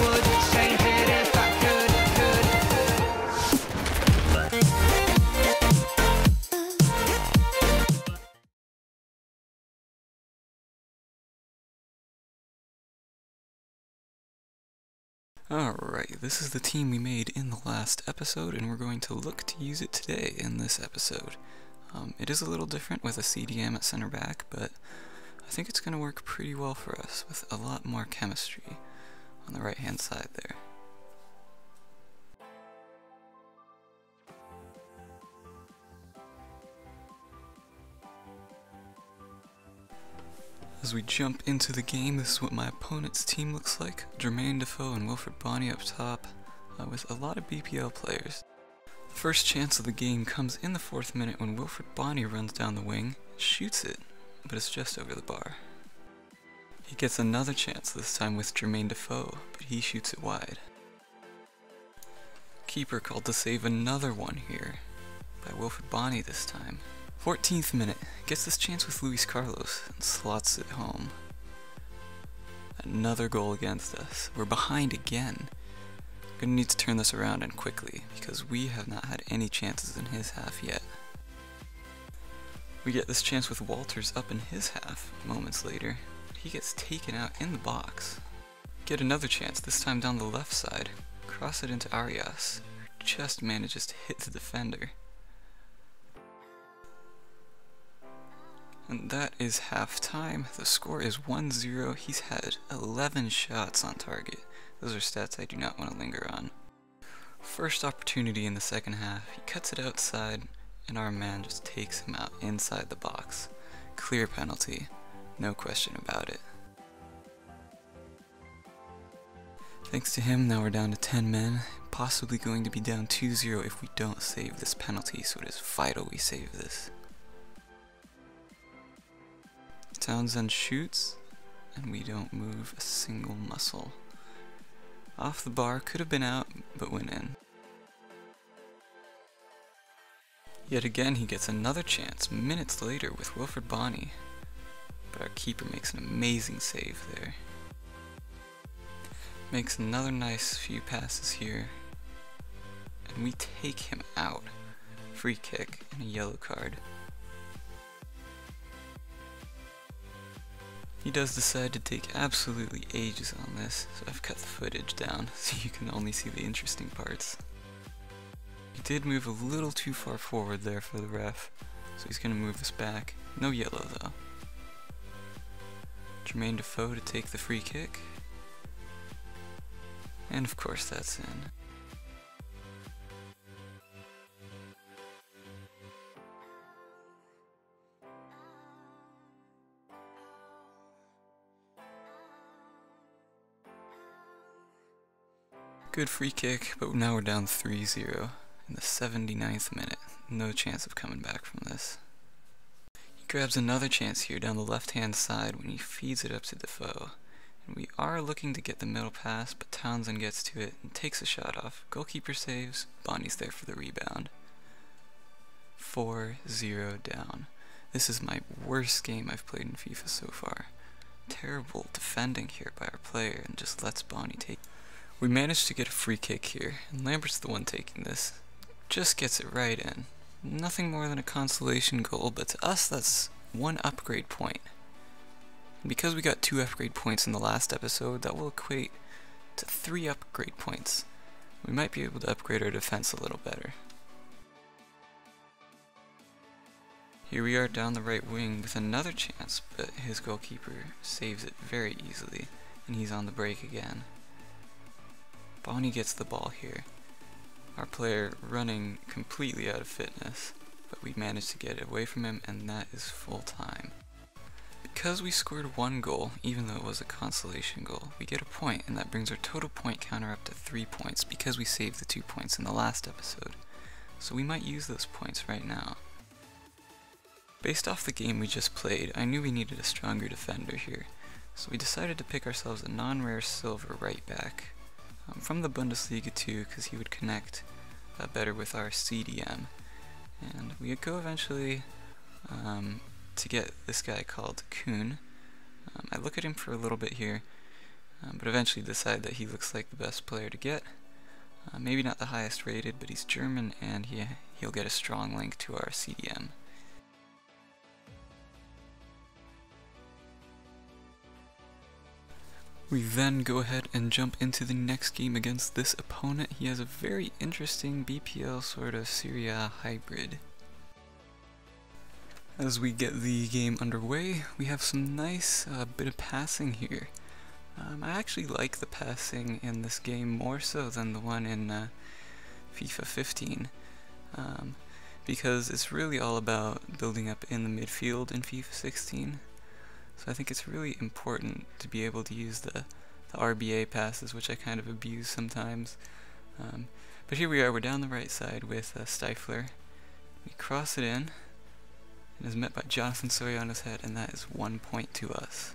would change it if I could. Alright, this is the team we made in the last episode, and we're going to look to use it today in this episode. It is a little different with a CDM at center back, but I think it's going to work pretty well for us with a lot more chemistry on the right hand side there. As we jump into the game, this is what my opponent's team looks like. Jermaine Defoe and Wilfred Bonney up top, with a lot of BPL players. The first chance of the game comes in the 4th minute when Wilfred Bonney runs down the wing, shoots it, but it's just over the bar. He gets another chance, this time with Jermaine Defoe, but he shoots it wide. Keeper called to save another one here, by Wilfred Bonney this time. 14th minute, gets this chance with Luis Carlos and slots it home. Another goal against us. We're behind again. Gonna need to turn this around and quickly, because we have not had any chances in his half yet. We get this chance with Walters up in his half moments later. He gets taken out in the box. Get another chance, this time down the left side. Cross it into Arias, who just manages to hit the defender. And that is half time. The score is 1-0. He's had 11 shots on target. Those are stats I do not want to linger on. First opportunity in the second half. He cuts it outside, and our man just takes him out inside the box. Clear penalty. No question about it. Thanks to him, now we're down to 10 men. Possibly going to be down 2-0 if we don't save this penalty, so it is vital we save this. Townsend shoots, and we don't move a single muscle. Off the bar, could have been out, but went in. Yet again he gets another chance minutes later with Wilfred Bonney, but our keeper makes an amazing save there. Makes another nice few passes here, and we take him out. Free kick and a yellow card. He does decide to take absolutely ages on this, so I've cut the footage down so you can only see the interesting parts. He did move a little too far forward there for the ref, so he's going to move us back. No yellow though. Jermaine Defoe to take the free kick. And of course that's in. Good free kick, but now we're down 3-0 in the 79th minute. No chance of coming back from this. He grabs another chance here down the left-hand side when he feeds it up to Defoe. And we are looking to get the middle pass, but Townsend gets to it and takes a shot off. Goalkeeper saves, Bonney's there for the rebound. 4-0 down. This is my worst game I've played in FIFA so far. Terrible defending here by our player, and just lets Bonney take. We managed to get a free kick here, and Lambert's the one taking this. Just gets it right in. Nothing more than a consolation goal, but to us that's 1 upgrade point. And because we got 2 upgrade points in the last episode, that will equate to 3 upgrade points. We might be able to upgrade our defense a little better. Here we are down the right wing with another chance, but his goalkeeper saves it very easily, and he's on the break again. Bonney gets the ball here. Our player running completely out of fitness, but we managed to get it away from him, and that is full time. Because we scored 1 goal, even though it was a consolation goal, we get a point, and that brings our total point counter up to 3 points because we saved the 2 points in the last episode. So we might use those points right now. Based off the game we just played, I knew we needed a stronger defender here, so we decided to pick ourselves a non-rare silver right back. From the Bundesliga too, because he would connect better with our CDM. And we would go eventually to get this guy called Kuhn. I look at him for a little bit here. but eventually decided that he looks like the best player to get. Maybe not the highest rated, but he's German, and he'll get a strong link to our CDM. We then go ahead and jump into the next game against this opponent. He has a very interesting BPL sort of Serie A hybrid. As we get the game underway, we have some nice bit of passing here. I actually like the passing in this game more so than the one in FIFA 15, because it's really all about building up in the midfield in FIFA 16. So I think it's really important to be able to use the RBA passes, which I kind of abuse sometimes. But here we are, we're down the right side with Stifler. We cross it in, and is met by Jonotan Soriano's head, and that is 1 point to us.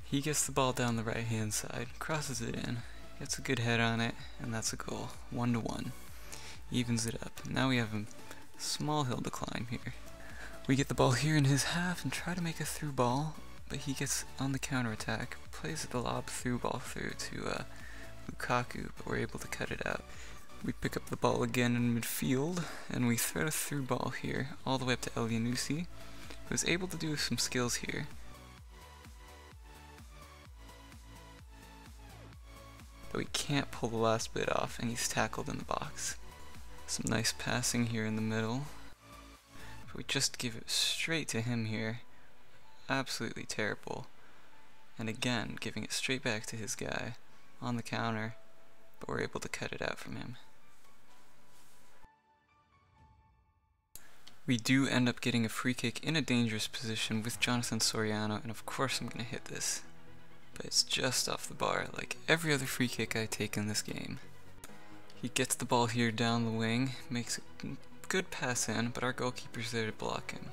He gets the ball down the right hand side, crosses it in, gets a good head on it, and that's a goal. 1-1. Evens it up. Now we have a small hill to climb here. We get the ball here in his half and try to make a through ball, but he gets on the counter attack, plays the lob through ball through to Lukaku, but we're able to cut it out. We pick up the ball again in midfield, and we thread a through ball here, all the way up to Elyounoussi, who is able to do some skills here. But we can't pull the last bit off, and he's tackled in the box. Some nice passing here in the middle. But we just give it straight to him here. Absolutely terrible. And again, giving it straight back to his guy on the counter, but we're able to cut it out from him. We do end up getting a free kick in a dangerous position with Jonotan Soriano, and of course I'm going to hit this. But it's just off the bar, like every other free kick I take in this game. He gets the ball here down the wing, makes a good pass in, but our goalkeeper's there to block him.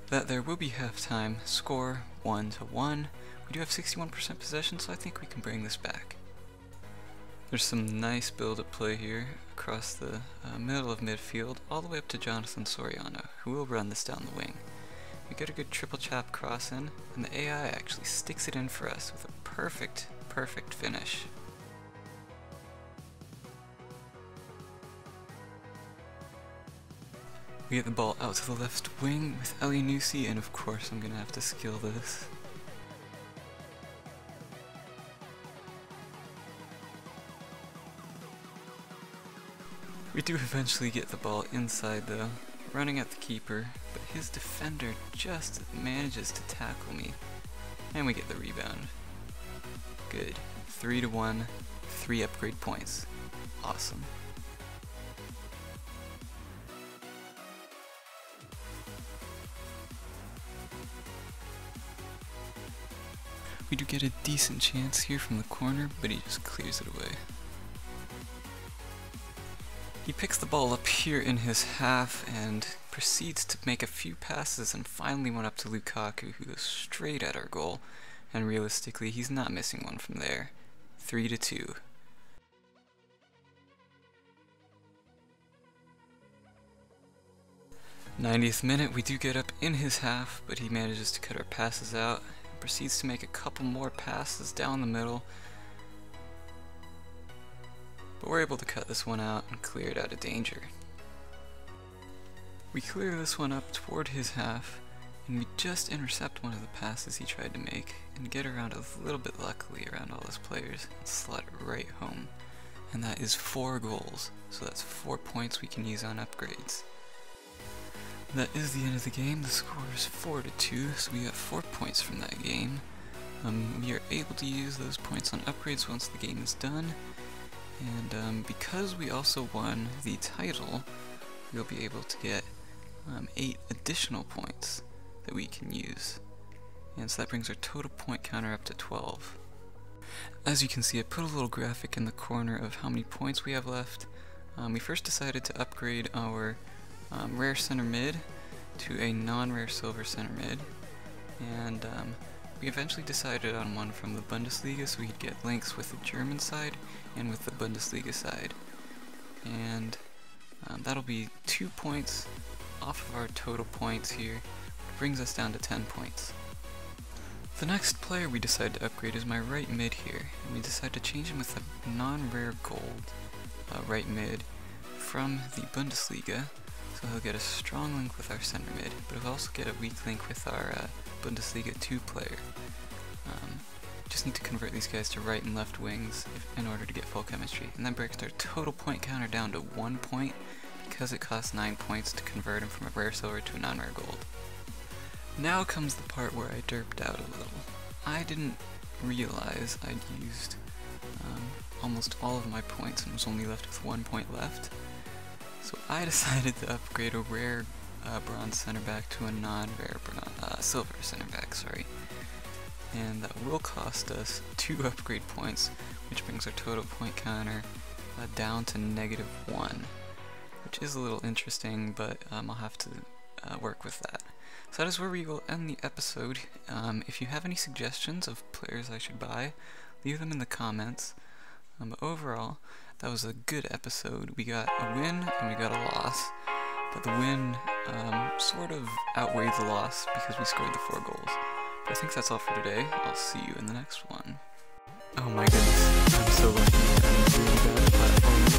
That there will be halftime, score 1-1. We do have 61% possession, so I think we can bring this back. There's some nice build-up play here across the middle of midfield, all the way up to Jonotan Soriano, who will run this down the wing. We get a good triple chop cross in, and the AI actually sticks it in for us with a perfect finish. We get the ball out to the left wing with Elyounoussi, and of course I'm gonna have to skill this. We do eventually get the ball inside though, running at the keeper, but his defender just manages to tackle me, and we get the rebound. Good. 3-1, 3 upgrade points. Awesome. We do get a decent chance here from the corner, but he just clears it away. He picks the ball up here in his half and proceeds to make a few passes and finally went up to Lukaku, who goes straight at our goal, and realistically he's not missing one from there. 3-2. '90th minute, we do get up in his half, but he manages to cut our passes out and proceeds to make a couple more passes down the middle. But we're able to cut this one out and clear it out of danger. We clear this one up toward his half, and we just intercept one of the passes he tried to make, and get around a little bit luckily around all his players, and slot it right home. And that is 4 goals, so that's 4 points we can use on upgrades. That is the end of the game. The score is 4-2, so we got 4 points from that game. We are able to use those points on upgrades once the game is done. And because we also won the title, we'll be able to get 8 additional points that we can use. And so that brings our total point counter up to 12. As you can see, I put a little graphic in the corner of how many points we have left. We first decided to upgrade our rare center mid to a non-rare silver center mid. and we eventually decided on one from the Bundesliga, so we'd get links with the German side and with the Bundesliga side. And that'll be 2 points off of our total points here, which brings us down to 10 points. The next player we decide to upgrade is my right mid here, and we decide to change him with a non-rare gold right mid from the Bundesliga, so he'll get a strong link with our center mid, but he'll also get a weak link with our Bundesliga 2 player. Just need to convert these guys to right and left wings in order to get full chemistry, and that breaks our total point counter down to 1 point because it costs 9 points to convert him from a rare silver to a non-rare gold. Now comes the part where I derped out a little. I didn't realize I'd used almost all of my points and was only left with 1 point left, so I decided to upgrade a rare bronze center back to a non-rare silver center back, and that will cost us 2 upgrade points, which brings our total point counter down to -1, which is a little interesting, but I'll have to work with that. So that is where we will end the episode. If you have any suggestions of players I should buy, leave them in the comments. But overall, that was a good episode. We got a win and we got a loss, but the win sort of outweighed the loss because we scored the 4 goals. But I think that's all for today. I'll see you in the next one. Oh my goodness, I'm so lucky. I'm really bad at platforming.